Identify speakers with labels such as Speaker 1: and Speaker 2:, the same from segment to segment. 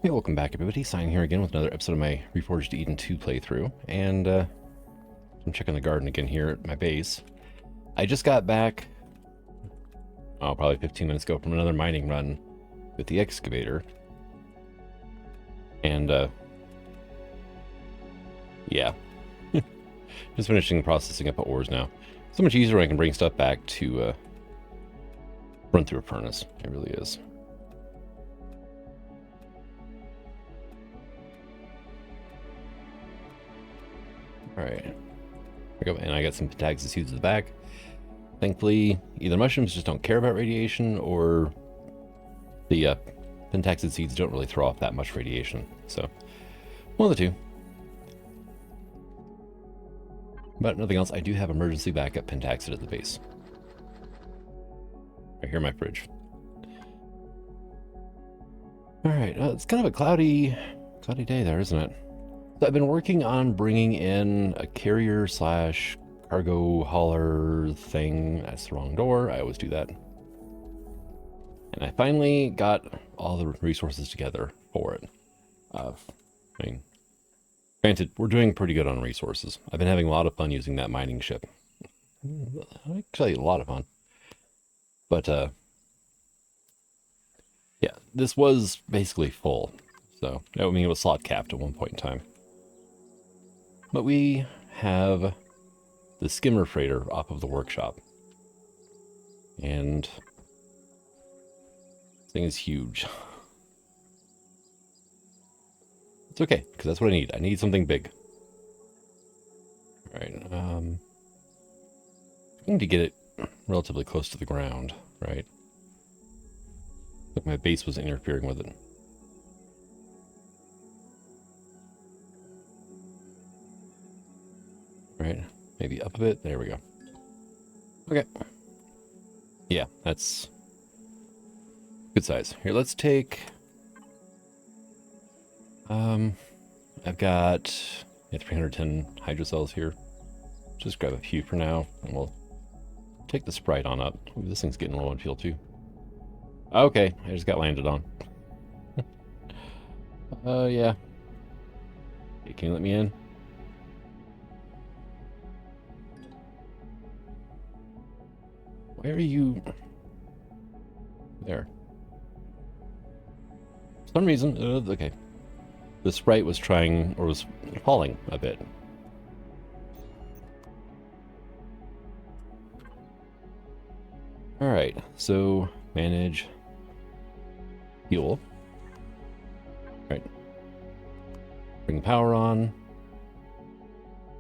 Speaker 1: Hey, welcome back everybody. Signing here again with another episode of my Reforged Eden 2 playthrough. And I'm checking the garden again here at my base. I just got back, probably 15 minutes ago from another mining run with the excavator. And yeah, just finishing processing up ores now. So much easier when I can bring stuff back to run through a furnace. It really is. Alright, here we go, and I got some pentaxid seeds at the back. Thankfully, either mushrooms just don't care about radiation, or the pentaxid seeds don't really throw off that much radiation. So, one of the two. But nothing else, I do have emergency backup pentaxid at the base. Right here in my fridge. Alright, it's kind of a cloudy day there, isn't it? So I've been working on bringing in a carrier slash cargo hauler thing. That's the wrong door. I always do that. And I finally got all the resources together for it. I mean, granted, we're doing pretty good on resources. I've been having a lot of fun using that mining ship. Actually, a lot of fun. But, yeah, this was basically full. So, I mean, it was slot capped at one point in time. But we have the Skimmer freighter off of the workshop. And this thing is huge. It's okay, because that's what I need. I need something big. Alright, I need to get it relatively close to the ground, right? Look, my base was interfering with it. Right, maybe up a bit. There we go. Okay. Yeah, that's good size. Here, let's take... I've got 310 hydrocells here. Just grab a few for now, and we'll take the Sprite on up. Ooh, this thing's getting low on fuel, too. Okay, I just got landed on. Yeah. Hey, can you let me in? Why are you... there? For some reason, okay. The Sprite was trying, or was falling a bit. Alright, so manage fuel. Right. Bring power on.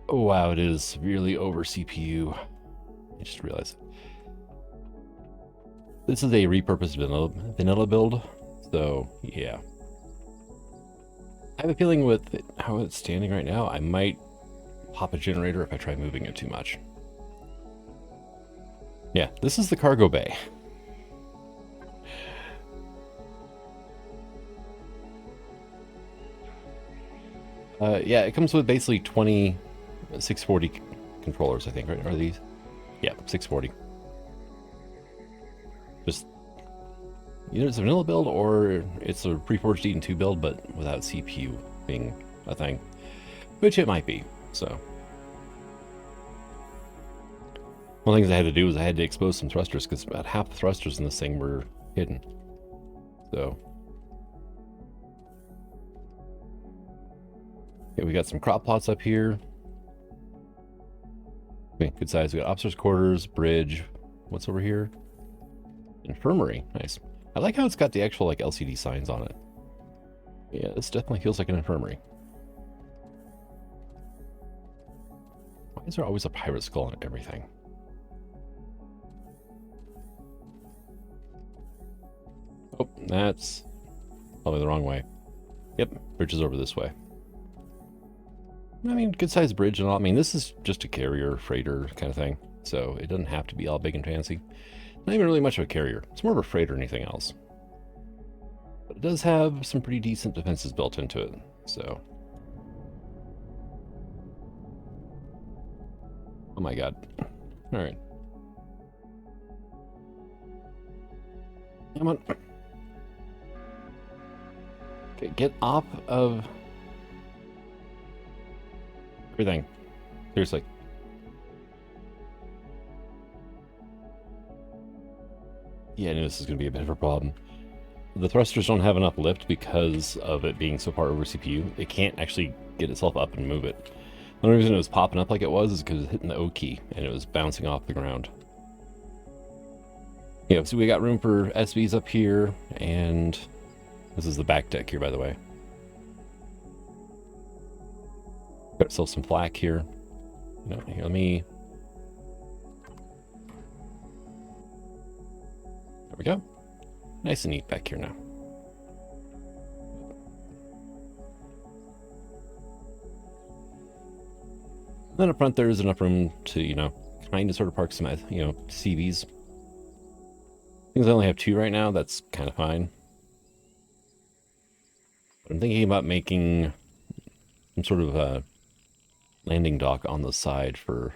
Speaker 1: Oh wow, it is severely over CPU. I just realized. This is a repurposed vanilla build, so yeah. I have a feeling with how it's standing right now, I might pop a generator if I try moving it too much. Yeah, this is the cargo bay. Yeah, it comes with basically 20 640 controllers, I think, right? Are these? Yeah, 640. Just either it's a vanilla build or it's a Reforged Eden 2 build, but without CPU being a thing, which it might be. So one of the things I had to do was I had to expose some thrusters because about half the thrusters in this thing were hidden. So okay, we got some crop plots up here. Okay, good size. We got officers' quarters, bridge. What's over here? Infirmary. Nice. I like how it's got the actual like LCD signs on it. Yeah, this definitely feels like an infirmary. Why is there always a pirate skull on everything? Oh, that's probably the wrong way. Yep, bridge is over this way. I mean, good sized bridge and all. I mean, this is just a carrier, freighter kind of thing. So it doesn't have to be all big and fancy. Not even really much of a carrier. It's more of a freighter than anything else. But it does have some pretty decent defenses built into it, so. Oh my god. Alright. Come on. Okay, get off of everything. Seriously. Yeah, I knew this is going to be a bit of a problem. The thrusters don't have enough lift because of it being so far over CPU. It can't actually get itself up and move it. The only reason it was popping up like it was is because it was hitting the O key and it was bouncing off the ground. Yeah, so we got room for SVs up here, and this is the back deck here, by the way. Got ourselves some flak here. No, here, let me... There we go. Nice and neat back here now. Then up front there's enough room to, you know, kind of sort of park some, you know, CVs. Things I only have 2 right now, that's kind of fine. But I'm thinking about making some sort of a landing dock on the side for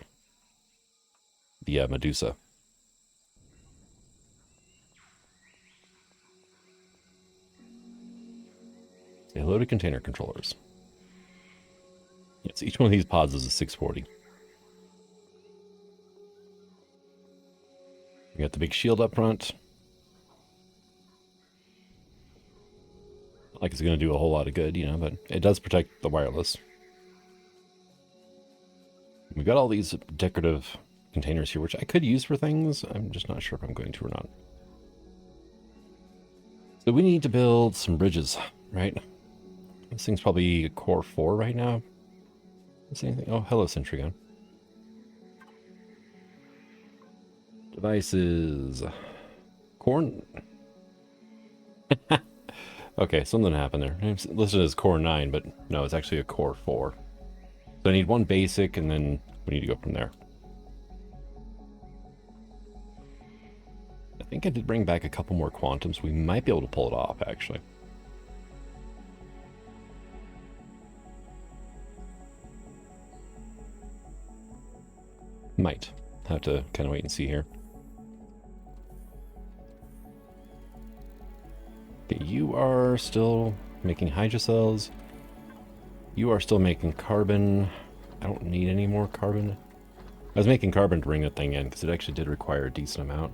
Speaker 1: the Medusa. Say hello to container controllers. Yes, each one of these pods is a 640. We got the big shield up front. Not like it's going to do a whole lot of good, you know, but it does protect the wireless. We've got all these decorative containers here, which I could use for things. I'm just not sure if I'm going to or not. So we need to build some bridges, right? This thing's probably core 4 right now. Is anything? Oh, hello, Centrigon. Devices. Core... Okay, something happened there. It's listed as core 9, but no, it's actually a core 4. So I need one basic, and then we need to go from there. I think I did bring back a couple more quantums. We might be able to pull it off, actually. Might. Have to kind of wait and see here. Okay, you are still making hydrocells. You are still making carbon. I don't need any more carbon. I was making carbon to bring that thing in because it actually did require a decent amount.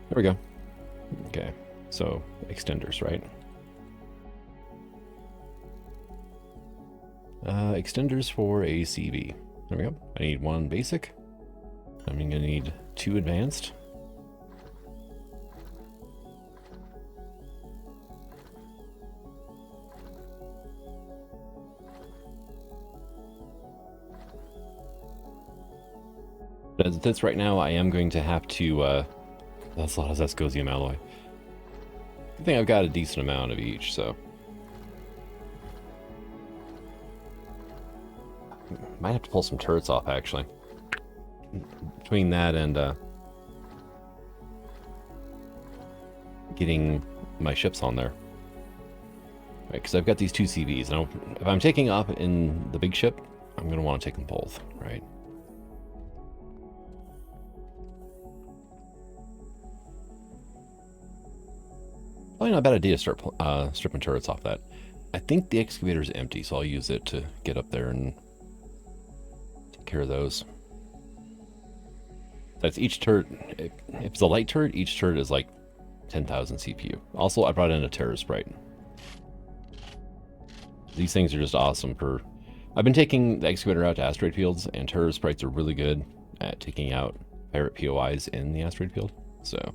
Speaker 1: There we go. Okay, so extenders, right? Extenders for a CV. There we go. I need 1 basic. I'm going to need 2 advanced. But as it sits right now, I am going to have to, that's a lot of Zascosium alloy. I think I've got a decent amount of each, so. Might have to pull some turrets off, actually. Between that and, getting my ships on there. Right, because I've got these 2 CVs, and if I'm taking off in the big ship, I'm going to want to take them both, right? Probably not a bad idea to start stripping turrets off that. I think the excavator is empty, so I'll use it to get up there and take care of those. That's each turret. If it's a light turret, each turret is like 10,000 CPU. Also, I brought in a Terror Sprite. These things are just awesome for... I've been taking the excavator out to asteroid fields, and Terror Sprites are really good at taking out pirate POIs in the asteroid field, so...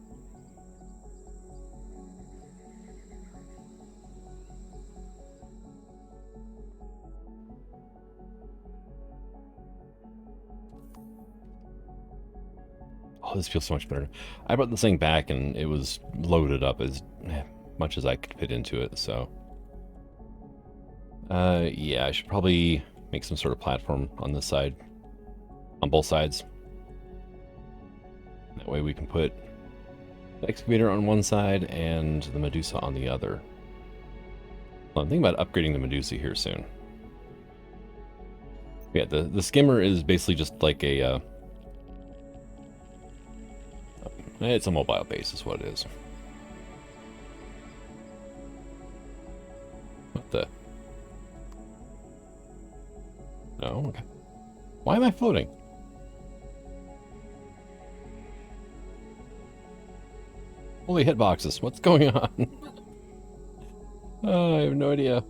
Speaker 1: Oh, this feels so much better. I brought this thing back and it was loaded up as much as I could fit into it, so... yeah, I should probably make some sort of platform on this side. On both sides. That way we can put the excavator on one side and the Medusa on the other. Well, I'm thinking about upgrading the Medusa here soon. Yeah, the Skimmer is basically just like a... it's a mobile base is what it is. What the? No, okay. Why am I floating? Holy hitboxes, what's going on? Oh, I have no idea.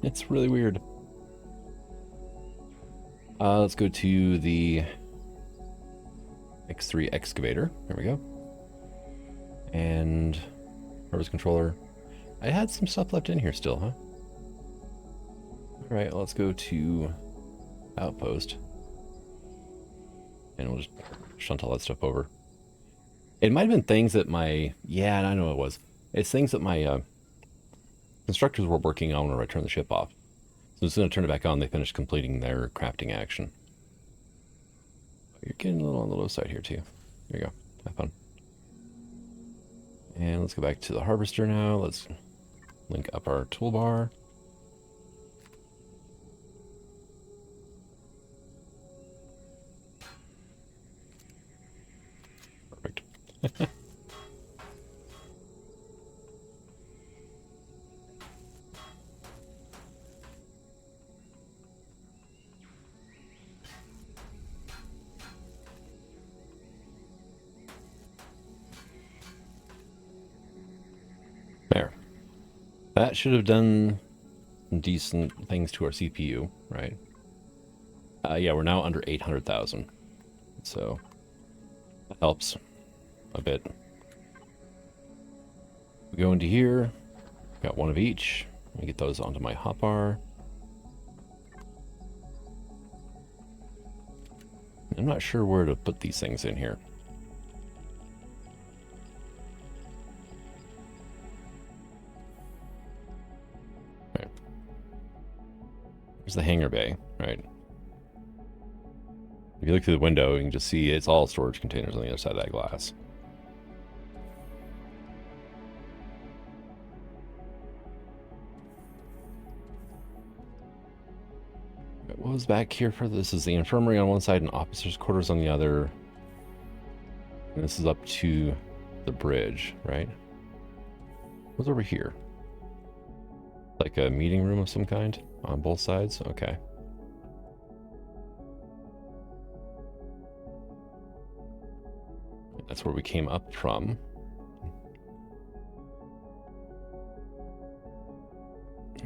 Speaker 1: It's really weird. Let's go to the X3 excavator. There we go. And harvest controller. I had some stuff left in here still, huh? Alright, let's go to outpost. And we'll just shunt all that stuff over. It might have been things that my... Yeah, I know it was. It's things that my constructors were working on when I turned the ship off. So as soon as I turn it back on, they finished completing their crafting action. You're getting a little on the low side here, too. There you go. Have fun. And let's go back to the harvester now. Let's link up our toolbar. Perfect. There. That should have done decent things to our CPU, right? Yeah, we're now under 800,000. So that helps a bit. We go into here. Got one of each. Let me get those onto my hotbar. I'm not sure where to put these things in here. Okay. There's the hangar bay, right? If you look through the window, you can just see it's all storage containers on the other side of that glass. What was back here for this? Is the infirmary on one side and officers' quarters on the other. And this is up to the bridge, right? What's over here? Like a meeting room of some kind on both sides? Okay. That's where we came up from.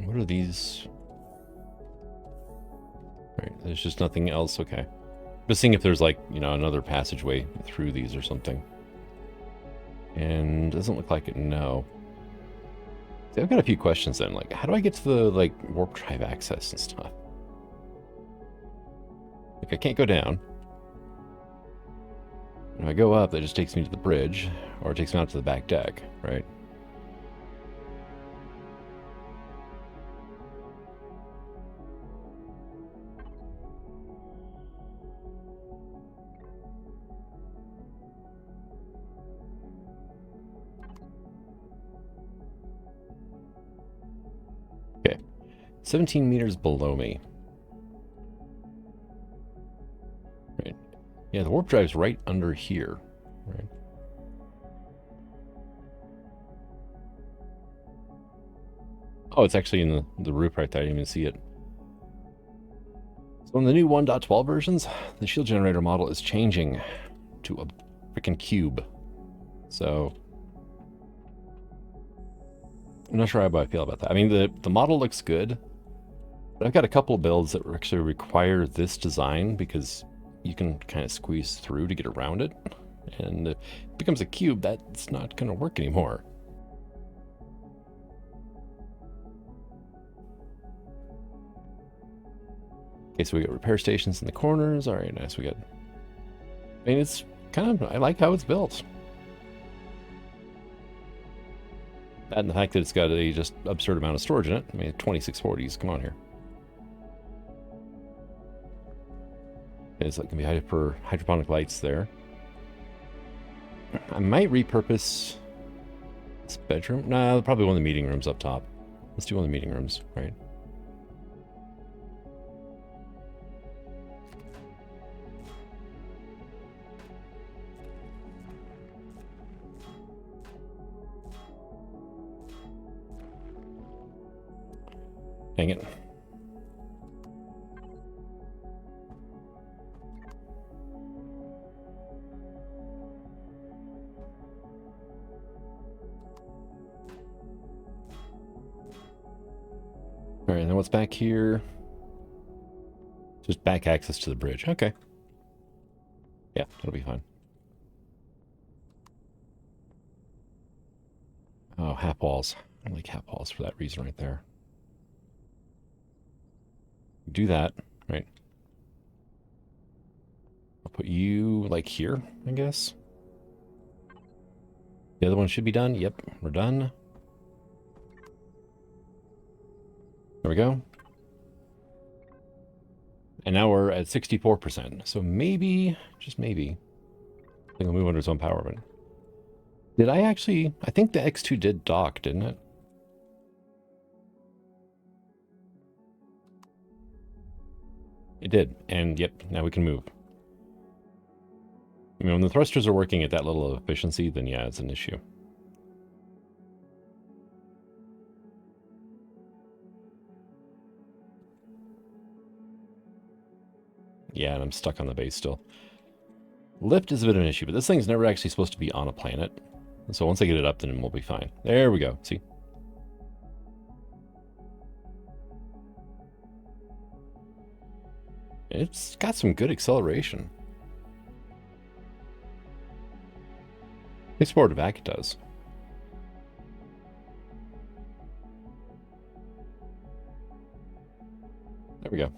Speaker 1: What are these? Right, there's just nothing else. Okay. Just seeing if there's like, you know, another passageway through these or something. And doesn't look like it, no. See, I've got a few questions then. Like, how do I get to the, like, warp drive access and stuff? Like, I can't go down. If I go up, that just takes me to the bridge, or it takes me out to the back deck, right? Okay. 17 meters below me. Right. Yeah, the warp drive's right under here, right? Oh, it's actually in the roof right there. I didn't even see it. So in the new 1.12 versions, the shield generator model is changing to a freaking cube. So I'm not sure how I feel about that. I mean, the model looks good, but I've got a couple of builds that actually require this design because you can kind of squeeze through to get around it. And if it becomes a cube, that's not going to work anymore. Okay, so we got repair stations in the corners. All right, nice. We got... I mean, it's kind of... I like how it's built. That and the fact that it's got a just absurd amount of storage in it. I mean, 2640s. Come on here. It's like going to be for hydroponic lights there. I might repurpose this bedroom. Nah, probably one of the meeting rooms up top. Let's do one of the meeting rooms, right? Dang it. All right, and then what's back here? Just back access to the bridge. Okay. Yeah, that'll be fine. Oh, half walls. I like half walls for that reason right there. Do that, right? I'll put you, like, here, I guess. The other one should be done. Yep, we're done. There we go. And now we're at 64%. So maybe, just maybe, it'll move under its own power. But did I actually... I think the X2 did dock, didn't it? It did. And yep, now we can move. I mean, when the thrusters are working at that level of efficiency, then yeah, it's an issue. Yeah, and I'm stuck on the base still. Lift is a bit of an issue, but this thing's never actually supposed to be on a planet. So once I get it up, then we'll be fine. There we go. See? It's got some good acceleration. It's forward to back, it does. There we go.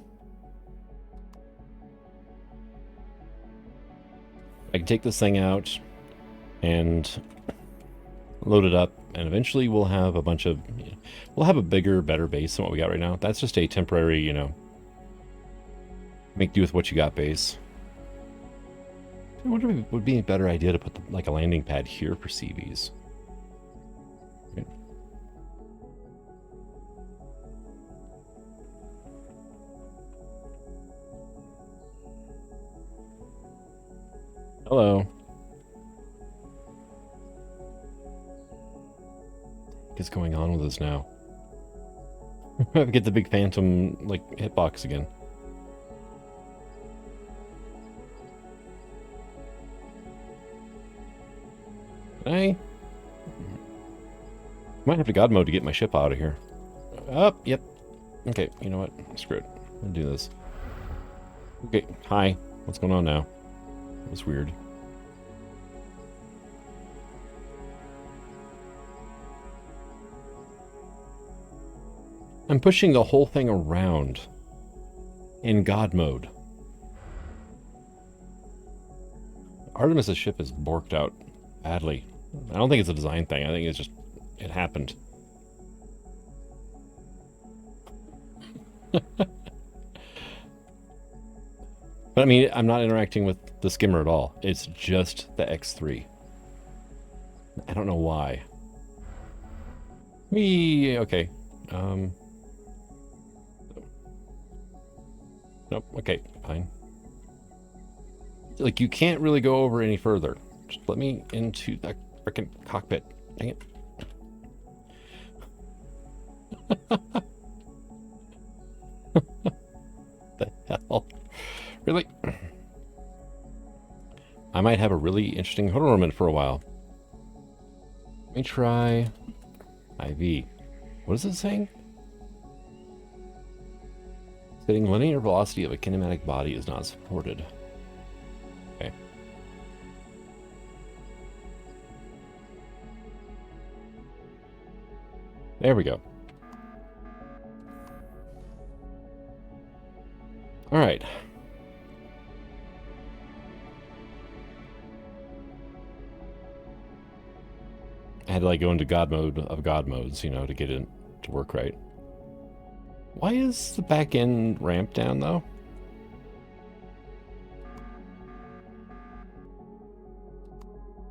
Speaker 1: I can take this thing out and load it up, and eventually we'll have a bunch of... We'll have a bigger, better base than what we got right now. That's just a temporary, you know, make do with what you got base. I wonder if it would be a better idea to put like a landing pad here for CVs. Right. Hello. What's going on with us now? I get the big phantom like hitbox again. I might have to God mode to get my ship out of here. Up, yep. Okay, you know what? Screw it. I'll do this. Okay, hi. What's going on now? That was weird. I'm pushing the whole thing around in God mode. Artemis's ship is borked out badly. I don't think it's a design thing. I think it's just, it happened. But I mean, I'm not interacting with the skimmer at all. It's just the X3. I don't know why. Okay. Nope, okay, fine. Like, you can't really go over any further. Just let me into that frickin' cockpit. Dang it. The hell? Really? I might have a really interesting ornament for a while. Let me try IV. What is it saying? Stating linear velocity of a kinematic body is not supported. Okay. There we go. All right. I had to like go into God mode of God modes, you know, to get it to work right. Why is the back end ramp down though?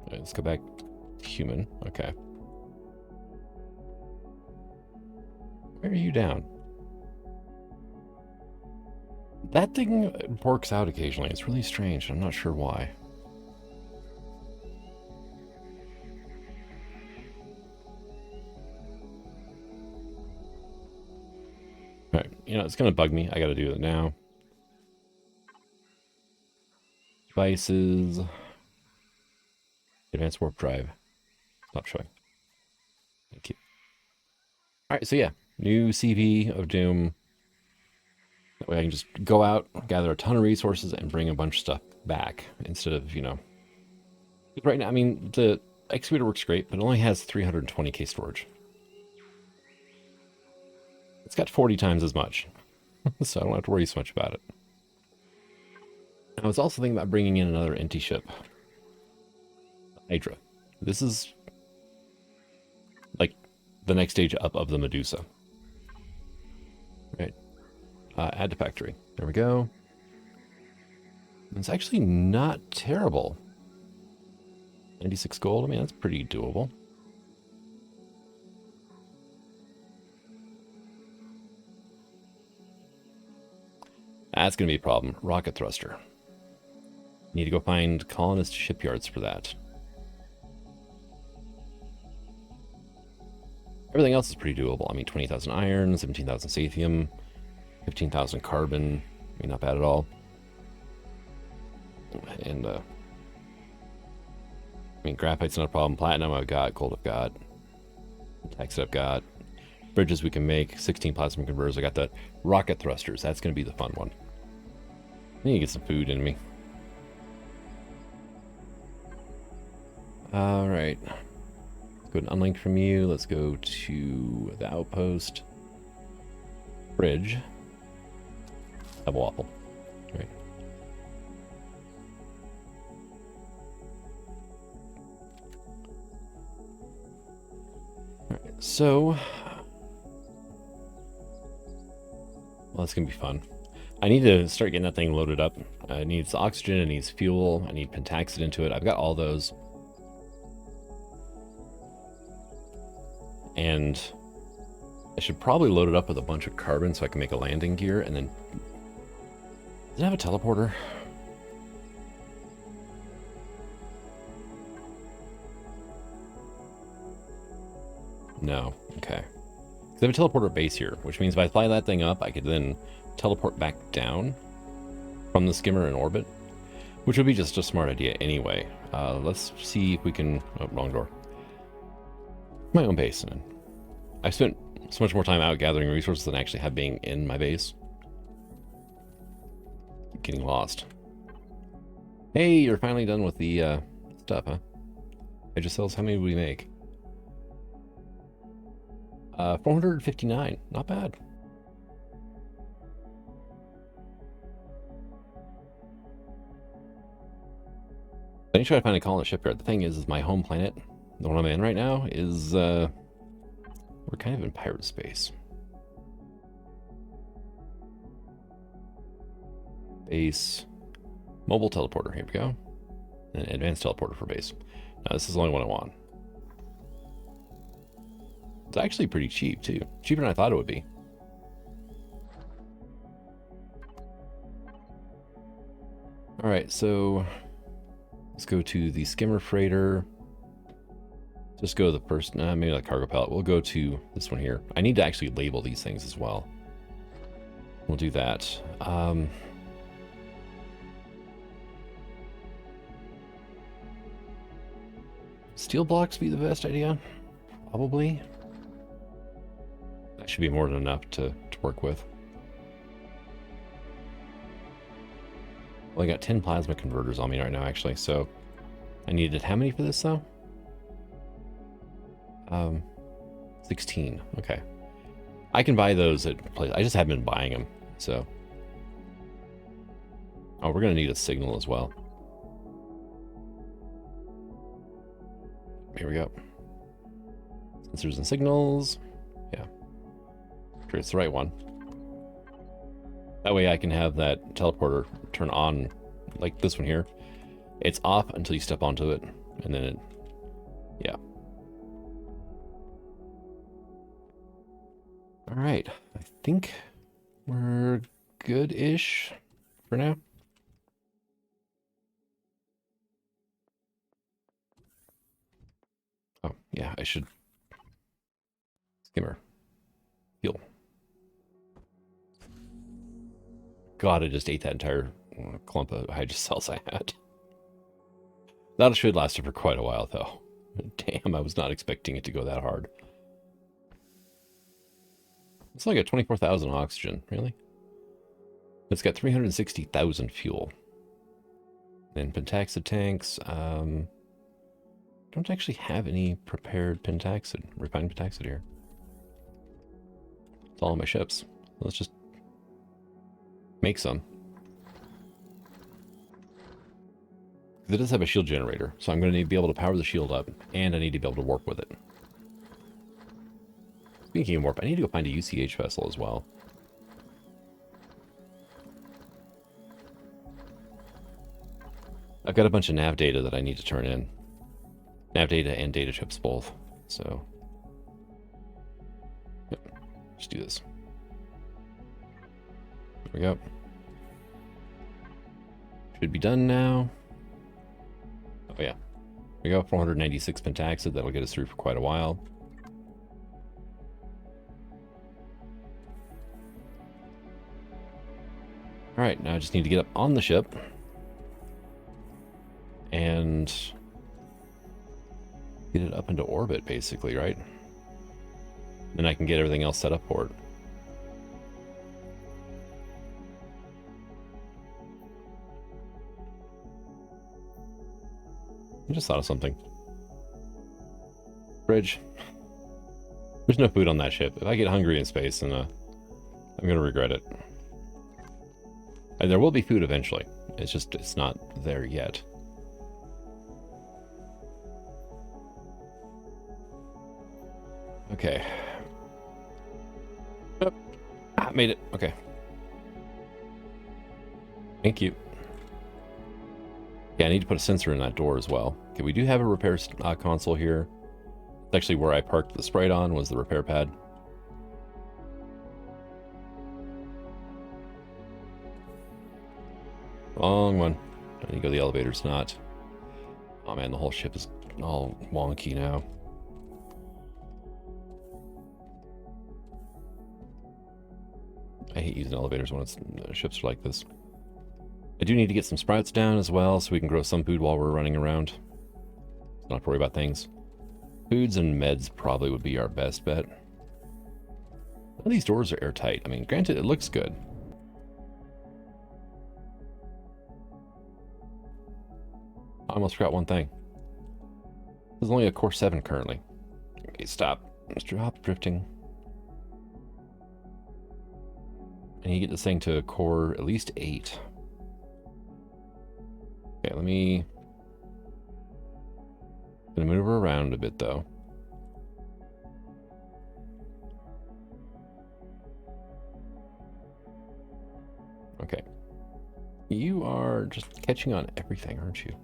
Speaker 1: Right, let's go back to human. Okay. Where are you down? That thing works out occasionally. It's really strange. I'm not sure why. Alright, you know, it's gonna bug me. I gotta do it now. Devices. Advanced warp drive. Stop showing. Thank you. Alright, so yeah. New CV of Doom. That way I can just go out, gather a ton of resources, and bring a bunch of stuff back. Instead of, you know... Right now, I mean, the excavator works great, but it only has 320k storage. It's got 40 times as much. So I don't have to worry so much about it. I was also thinking about bringing in another empty ship. Hydra. This is like the next stage up of the Medusa. Right. Add to factory. There we go. It's actually not terrible. 96 gold. I mean, that's pretty doable. That's going to be a problem. Rocket thruster. Need to go find colonist shipyards for that. Everything else is pretty doable. I mean, 20,000 iron, 17,000 sathium, 15,000 carbon. I mean, not bad at all. And, I mean, graphite's not a problem. Platinum I've got. Gold I've got. Text I've got. Bridges we can make. 16 plasma converters. I got the rocket thrusters. That's going to be the fun one. I need to get some food in me. Alright. Let's go and unlink from you. Let's go to the outpost. Bridge. Double waffle. Right. Alright, so... Well, that's going to be fun. I need to start getting that thing loaded up. It needs oxygen, it needs fuel, I need pentaxid into it. I've got all those. And I should probably load it up with a bunch of carbon so I can make a landing gear, and then... Does it have a teleporter? No. Okay. They have a teleporter base here, which means if I fly that thing up, I could then teleport back down from the skimmer in orbit, which would be just a smart idea anyway. Let's see if we can... Oh, wrong door. My own base. And I spent so much more time out gathering resources than I actually have being in my base. Keep getting lost. Hey, you're finally done with the stuff, huh? Hydra cells, how many would we make? 459. Not bad. I need to try to find a colonist shipyard. The thing is my home planet, the one I'm in right now, is we're kind of in pirate space. Base. Mobile teleporter. Here we go. And advanced teleporter for base. Now this is the only one I want. It's actually pretty cheap too. Cheaper than I thought it would be. Alright, so let's go to the skimmer freighter. Just go to the first, maybe the cargo pallet. We'll go to this one here. I need to actually label these things as well. We'll do that. Steel blocks be the best idea? Probably. That should be more than enough to work with. Well, I got 10 plasma converters on me right now, actually, so I needed how many for this, though? 16. Okay. I can buy those at places. I just haven't been buying them, so. Oh, we're going to need a signal as well. Here we go. Sensors and signals. Yeah. Sure, it's the right one. That way I can have that teleporter turn on, like this one here. It's off until you step onto it, and then it, yeah. All right, I think we're good-ish for now. Oh, yeah, I should. Skimmer. Heal. God, I just ate that entire clump of hydrocells I had. That should last for quite a while, though. Damn, I was not expecting it to go that hard. It's like a 24,000 oxygen, really? It's got 360,000 fuel. And pentaxid tanks, don't actually have any prepared pentaxid, refined pentaxid here. It's all on my ships. Let's just make some. It does have a shield generator, so I'm going to need to be able to power the shield up, and I need to be able to warp with it. Speaking of warp, I need to go find a UCH vessel as well. I've got a bunch of nav data that I need to turn in. Nav data and data chips both, so... Yep, let's do this. There we go. Should be done now. Oh yeah. We got 496 pentaxid. That'll get us through for quite a while. Alright, now I just need to get up on the ship. And get it up into orbit, basically, right? Then I can get everything else set up for it. I just thought of something. Fridge. There's no food on that ship. If I get hungry in space, then I'm going to regret it. And there will be food eventually. It's not there yet. Okay. Oh, made it. Okay. Thank you. Yeah, I need to put a sensor in that door as well. Okay, we do have a repair console here. It's actually where I parked the Sprite on, was the repair pad. Wrong one. I need to go to the elevator. It's not. Oh man, the whole ship is all wonky now. I hate using elevators when ships are like this. I do need to get some sprouts down as well, so we can grow some food while we're running around. Not have to worry about things. Foods and meds probably would be our best bet. None of these doors are airtight. I mean, granted, it looks good. I almost forgot one thing. There's only a core 7 currently. Okay, stop. Stop drifting. I need to get this thing to a core at least 8. Okay, let me... Gonna move her around a bit, though. Okay. You are just catching on everything, aren't you?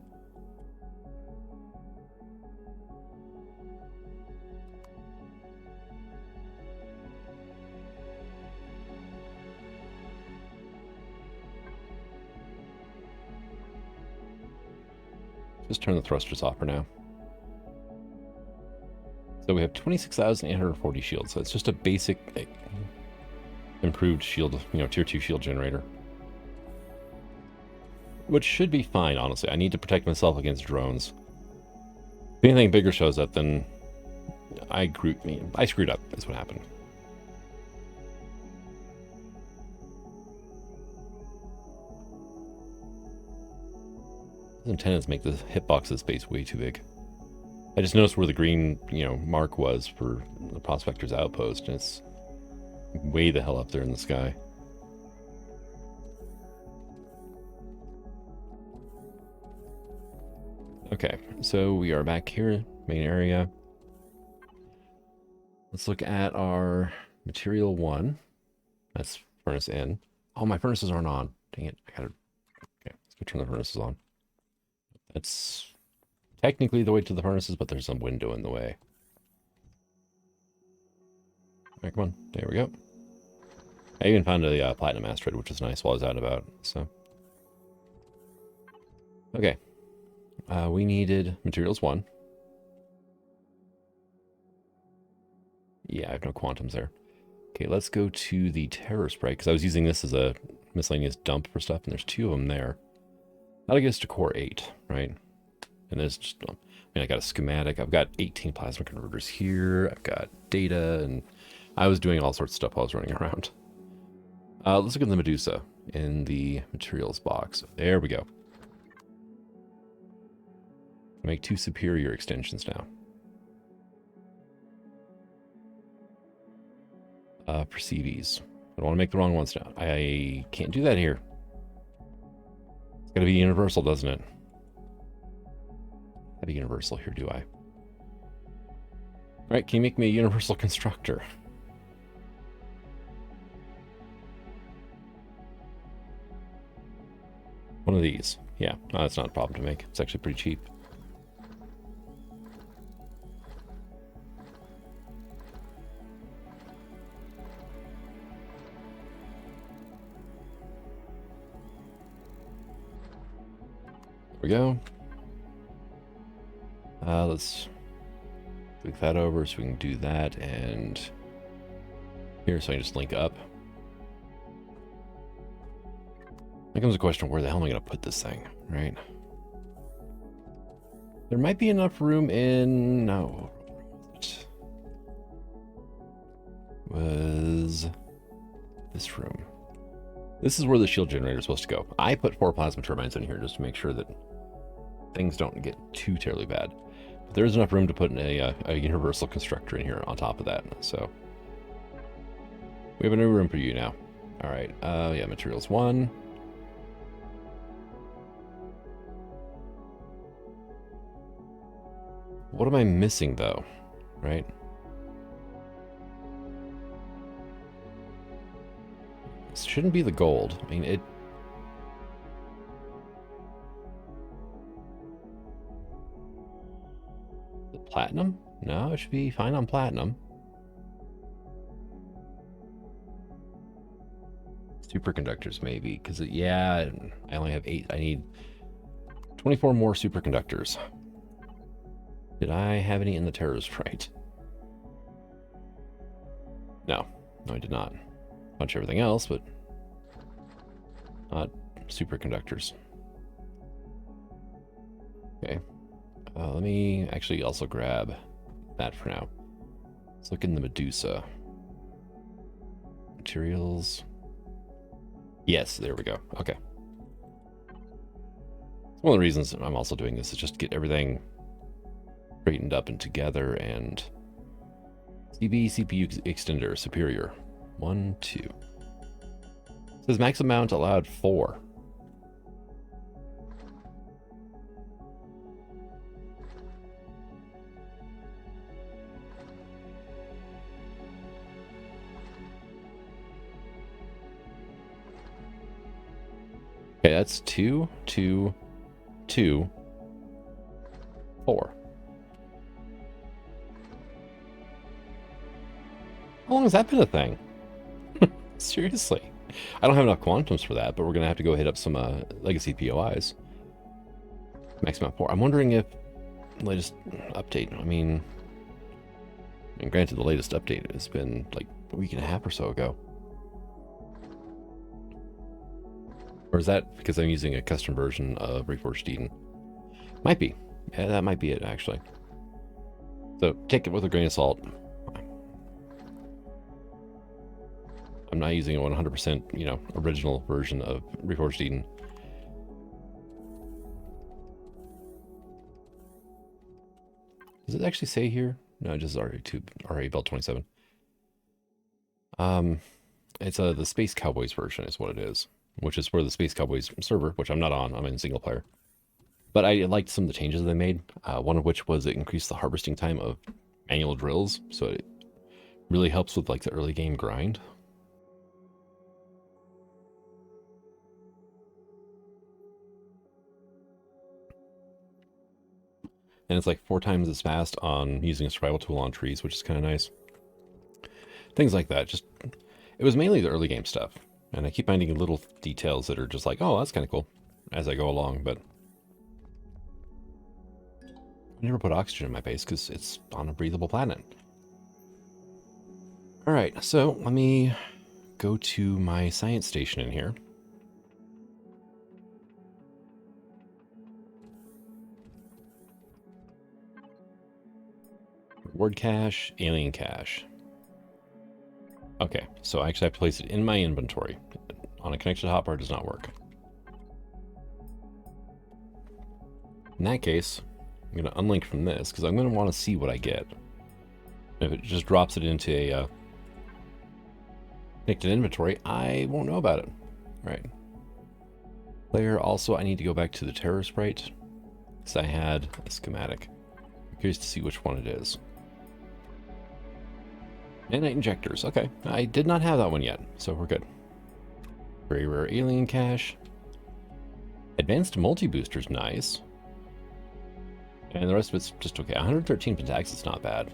Speaker 1: Just turn the thrusters off for now. So we have 26,840 shields. So it's just a basic improved shield, tier 2 shield generator. Which should be fine, honestly. I need to protect myself against drones. If anything bigger shows up, then I screwed up. That's what happened. Those antennas make the hitboxes space way too big. I just noticed where the green, mark was for the Prospector's outpost, and it's way the hell up there in the sky. Okay, so we are back here, main area. Let's look at our material 1. That's furnace in. Oh, my furnaces aren't on. Dang it, okay, let's go turn the furnaces on. That's technically the way to the furnaces, but there's some window in the way. Right, come on. There we go. I even found a platinum asteroid, which is nice while I was out and about. So, okay. We needed materials 1. Yeah, I have no quantums there. Okay, let's go to the Terror Sprite, because I was using this as a miscellaneous dump for stuff, and there's 2 of them there. That'll get us to core 8, right? And there's just, I mean, I got a schematic. I've got 18 plasma converters here. I've got data, and I was doing all sorts of stuff while I was running around. Let's look at the Medusa in the materials box. There we go. Make 2 superior extensions now. Perceives. I don't want to make the wrong ones now. I can't do that here. It's got to be universal, doesn't it? Not a universal here, do I? All right, can you make me a universal constructor? One of these. Yeah, no, that's not a problem to make. It's actually pretty cheap. There we go. Let's click that over so we can do that, and here so I can just link up. Then comes the question, where the hell am I going to put this thing, right? There might be enough room in... No. It was this room. This is where the shield generator is supposed to go. I put 4 plasma turbines in here just to make sure that things don't get too terribly bad. But there's enough room to put in a universal constructor in here on top of that. So we have a new room for you now. All right. Yeah, materials 1. What am I missing, though? Right? This shouldn't be the gold. I mean, it... The platinum? No, it should be fine on platinum. Superconductors, maybe. Because, yeah, I only have 8. I need 24 more superconductors. Did I have any in the terrorist right? No. No, I did not. Bunch of everything else, but not superconductors. Okay. Let me actually also grab that for now. Let's look in the Medusa. Materials. Yes, there we go. Okay. One of the reasons I'm also doing this is just to get everything straightened up and together, and CPU extender superior 1 2 says max amount allowed 4. Okay, that's 2 2 2 4. How long has that been a thing? Seriously. I don't have enough quantums for that, but we're going to have to go hit up some legacy POIs. Maximum 4. I'm wondering if the latest update, I mean, granted, the latest update has been like a week and a half or so ago. Or is that because I'm using a custom version of Reforged Eden? Might be. Yeah, that might be it, actually. So take it with a grain of salt. I'm not using a 100%, you know, original version of Reforged Eden. Does it actually say here? No, it just RA Bell 27. It's the Space Cowboys version is what it is, which is for the Space Cowboys server, which I'm not on. I'm in single player. But I liked some of the changes they made. One of which was it increased the harvesting time of manual drills, so it really helps with like the early game grind. And it's like 4 times as fast on using a survival tool on trees, which is kind of nice. Things like that. Just, it was mainly the early game stuff. And I keep finding little details that are just like, oh, that's kind of cool as I go along. But I never put oxygen in my base because it's on a breathable planet. All right, so let me go to my science station in here. Reward cache, alien cache. Okay, so I actually have to place it in my inventory. On a connected hotbar does not work. In that case, I'm going to unlink from this because I'm going to want to see what I get. If it just drops it into a connected inventory, I won't know about it. Right. Player, also I need to go back to the terror sprite because I had a schematic. I'm curious to see which one it is. Nanite injectors. Okay, I did not have that one yet, so we're good. Very rare alien cache. Advanced multi-boosters, nice. And the rest of it's just okay. 113 pentax is not bad.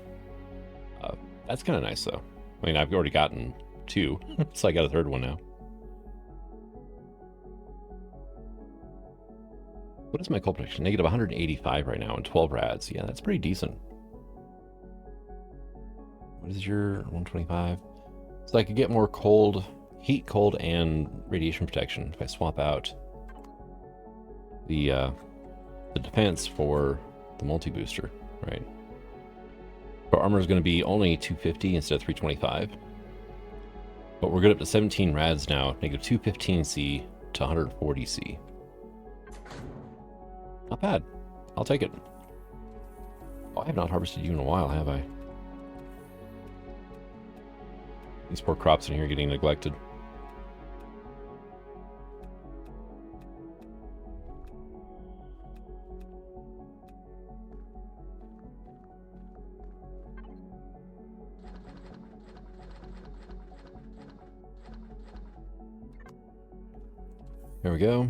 Speaker 1: That's kind of nice, though. I mean, I've already gotten 2, so I got a 3rd one now. What is my cold prediction? Negative 185 right now and 12 rads. Yeah, that's pretty decent. What is your 125? So I could get more cold, heat, cold, and radiation protection if I swap out the defense for the multi-booster, right? Our armor is going to be only 250 instead of 325. But we're good up to 17 rads now, negative 215C to 140C. Not bad. I'll take it. Oh, I have not harvested you in a while, have I? These poor crops in here are getting neglected. There we go.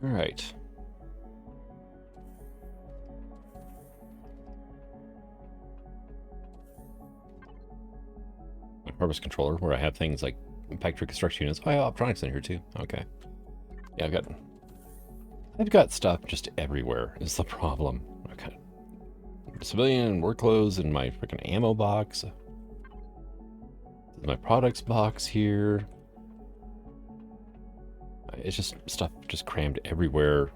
Speaker 1: All right. Harvest controller, where I have things like factory construction units. Oh, I have optronics in here too. Okay. Yeah, I've got stuff just everywhere is the problem. Okay. Civilian work clothes in my freaking ammo box. My products box here. It's just stuff just crammed everywhere.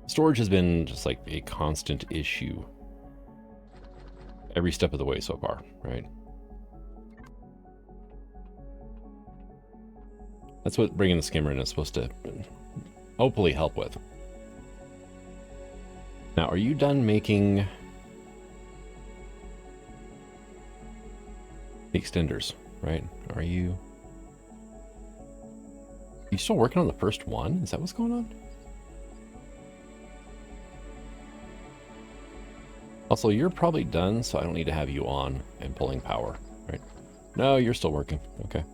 Speaker 1: Storage has been just like a constant issue every step of the way so far, right? That's what bringing the skimmer in is supposed to hopefully help with. Now, are you done making the extenders, right? Are you still working on the first one? Is that what's going on? Also, you're probably done, so I don't need to have you on and pulling power, right? No, you're still working. Okay.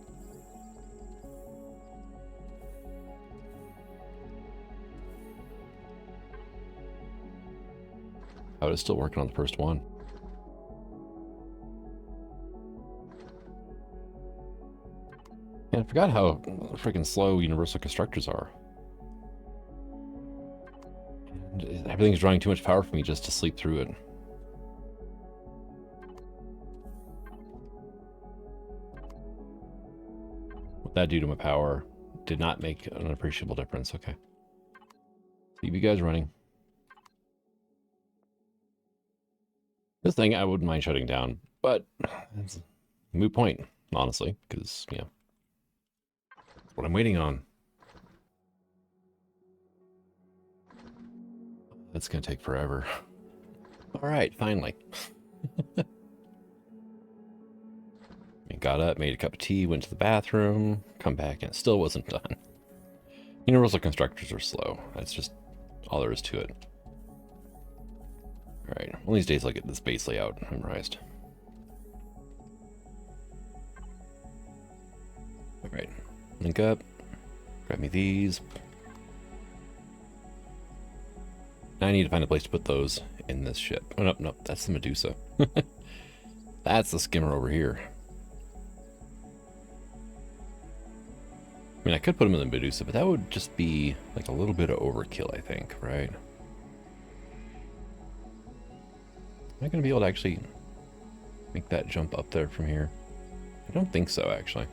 Speaker 1: I was still working on the first one. And I forgot how freaking slow universal constructors are. And everything's drawing too much power for me just to sleep through it. What that do to my power did not make an appreciable difference. Okay. Keep you guys running. This thing I wouldn't mind shutting down, but it's a moot point, honestly, because, yeah, that's what I'm waiting on. That's going to take forever. All right, finally. Got up, made a cup of tea, went to the bathroom, come back, and it still wasn't done. Universal constructors are slow. That's just all there is to it. All right, one of these days I'll get this base layout memorized. All right, link up, grab me these. Now I need to find a place to put those in this ship. Oh, no, no, that's the Medusa. That's the skimmer over here. I mean, I could put them in the Medusa, but that would just be like a little bit of overkill, I think, right? Am I going to be able to actually make that jump up there from here? I don't think so, actually.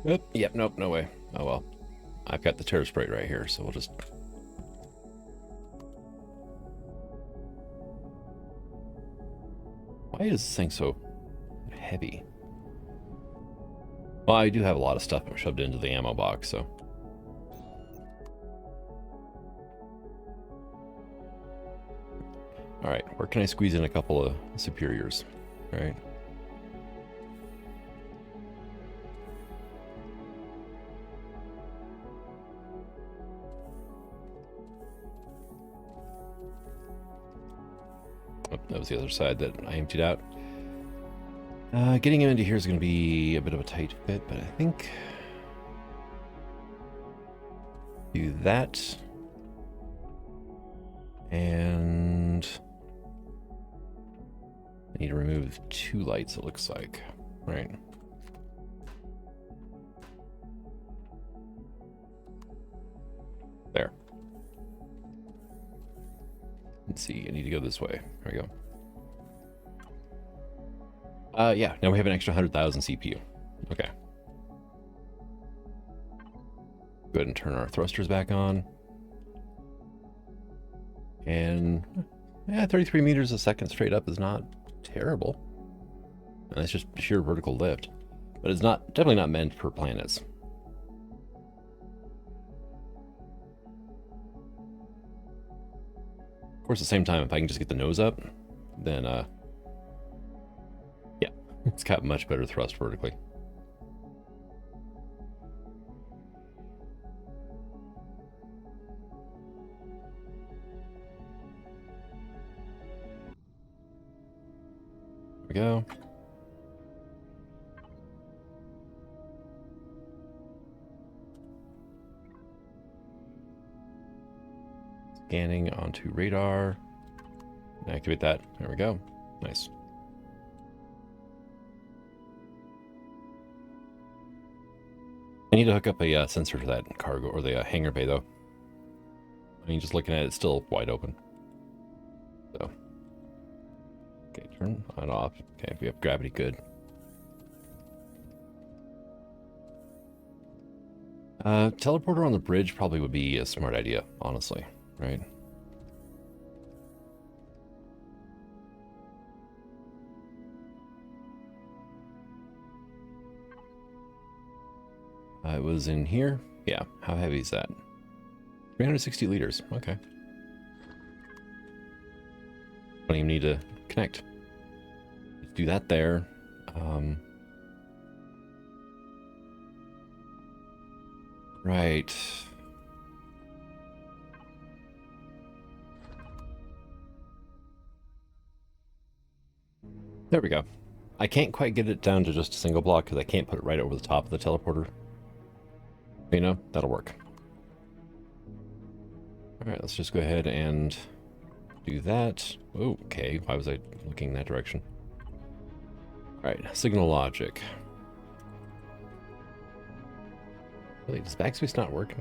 Speaker 1: Yep, nope, no way. Oh well. I've got the terror spray right here, so we'll just... Why is this thing so heavy? Well, I do have a lot of stuff shoved into the ammo box, so... Alright, where can I squeeze in a couple of superiors? Alright. Oh, that was the other side that I emptied out. Getting him into here is going to be a bit of a tight fit, but I think... do that. And... I need to remove 2 lights, it looks like. Right. There. Let's see, I need to go this way. There we go. Yeah, now we have an extra 100,000 CPU. Okay. Go ahead and turn our thrusters back on. And yeah, 33 meters a second straight up is not terrible. And that's just sheer vertical lift. But it's not definitely not meant for planets. Of course, at the same time, if I can just get the nose up, then yeah, it's got much better thrust vertically. There we go. Scanning onto radar. Activate that. There we go. Nice. I need to hook up a sensor to that cargo or the hangar bay, though. I mean, just looking at it, it's still wide open. So, okay, turn on off. Okay, we have gravity. Good. Teleporter on the bridge probably would be a smart idea, honestly. Right. It was in here. Yeah. How heavy is that? 360 liters. Okay. Don't even need to connect. Let's do that there. Right. There we go. I can't quite get it down to just a single block because I can't put it right over the top of the teleporter. You know, that'll work. Alright, let's just go ahead and do that. Oh, okay. Why was I looking in that direction? Alright, signal logic. Really, does backspace not work?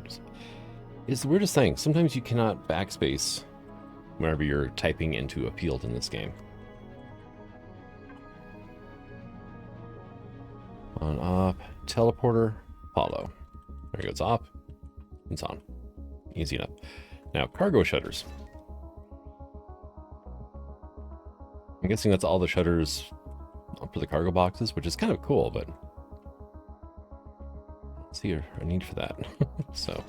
Speaker 1: It's the weirdest thing. Sometimes you cannot backspace whenever you're typing into a field in this game. On, off, teleporter, follow. There it goes, off, it's on. Easy enough. Now, cargo shutters. I'm guessing that's all the shutters for the cargo boxes, which is kind of cool, but... let's see a need for that. So...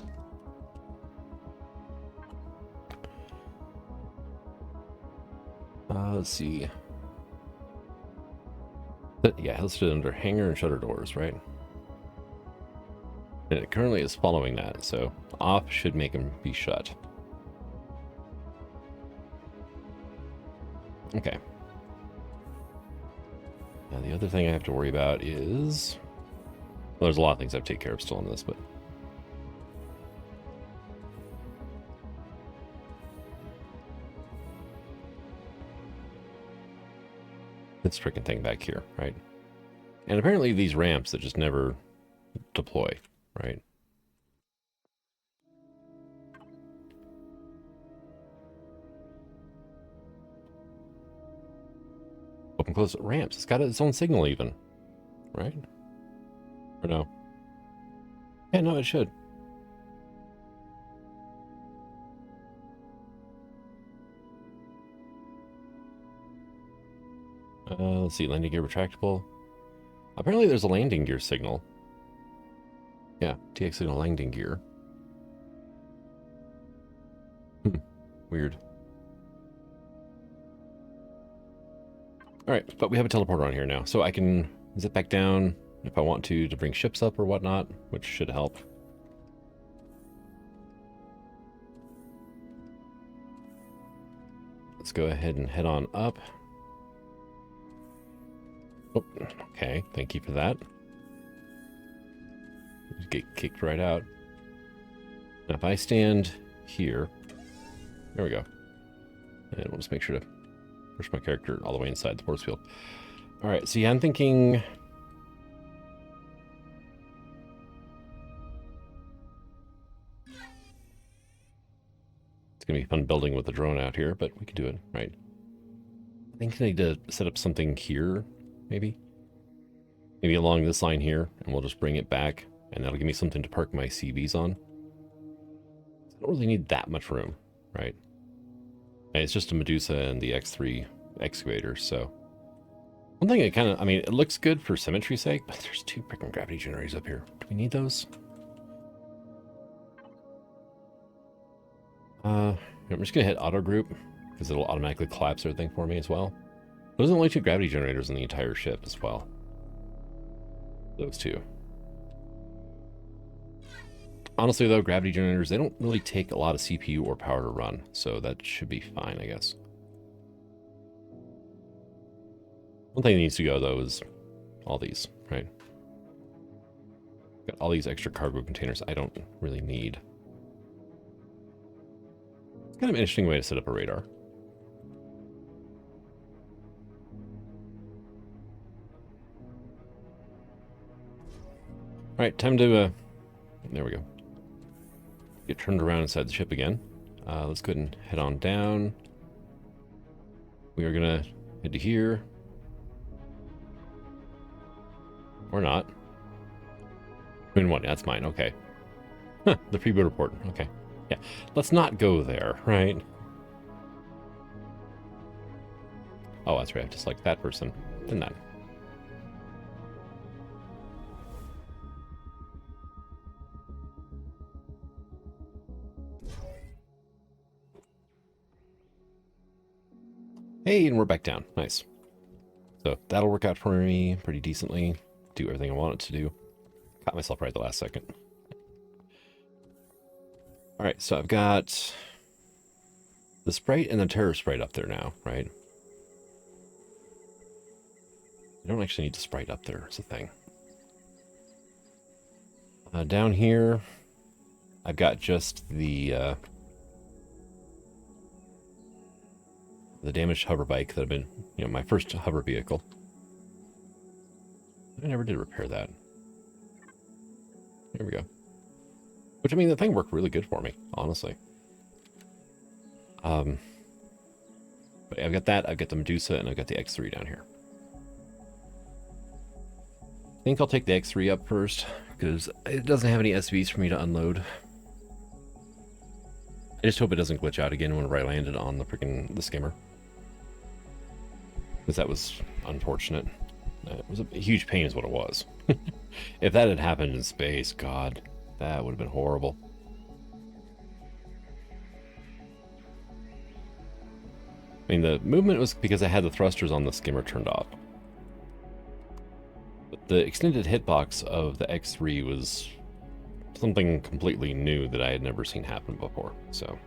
Speaker 1: let's see. But yeah, let's do it under hangar and shutter doors, right? And it currently is following that, so off should make them be shut. Okay. Now the other thing I have to worry about is... well, there's a lot of things I have to take care of still in this, but... this freaking thing back here, right? And apparently these ramps that just never deploy, right? Open close ramps. It's got its own signal even, right? Or no? Yeah, no, it should. Let's see, landing gear retractable. Apparently there's a landing gear signal. Yeah, TX signal landing gear. Weird. Alright, but we have a teleporter on here now, so I can zip back down if I want to bring ships up or whatnot, which should help. Let's go ahead and head on up. Oh, okay, thank you for that. Get kicked right out. Now if I stand here, there we go. And we'll just make sure to push my character all the way inside the force field. Alright, so yeah, I'm thinking... It's going to be fun building with the drone out here, but we can do it, right? I think I need to set up something here, maybe? Maybe along this line here, and we'll just bring it back, and that'll give me something to park my CVs on. I don't really need that much room, right? And it's just a Medusa and the X3 excavator, so... One thing it kind of... I mean, it looks good for symmetry's sake, but there's 2 freaking gravity generators up here. Do we need those? I'm just going to hit auto group, because it'll automatically collapse everything for me as well. There's only 2 gravity generators in the entire ship as well. Those 2. Honestly, though, gravity generators, they don't really take a lot of CPU or power to run, so that should be fine, I guess. One thing that needs to go, though, is all these, right? Got all these extra cargo containers I don't really need. It's kind of an interesting way to set up a radar. Alright, time to, there we go. Get turned around inside the ship again. Let's go ahead and head on down. We are gonna head to here. Or not. Twin 1, that's mine, okay. Huh, the preboot report, okay. Yeah, let's not go there, right? Oh, that's right, I have to select that person, and that. Hey, and we're back down, nice. So that'll work out for me pretty decently. Do everything I want it to do. Caught myself right at the last second. Alright, so I've got the sprite and the terror sprite up there now, right? I don't actually need the sprite up there, it's a thing. Down here, I've got just the damaged hover bike that I've been, you know, my first hover vehicle. I never did repair that. Here we go. Which, I mean, the thing worked really good for me, honestly. But I've got that, I've got the Medusa, and I've got the X3 down here. I think I'll take the X3 up first, because it doesn't have any SVs for me to unload. I just hope it doesn't glitch out again whenever I landed on the Skimmer. Because that was unfortunate. It was a huge pain is what it was. If that had happened in space, God, that would have been horrible. I mean, the movement was because I had the thrusters on the Skimmer turned off. But the extended hitbox of the X3 was something completely new that I had never seen happen before, so...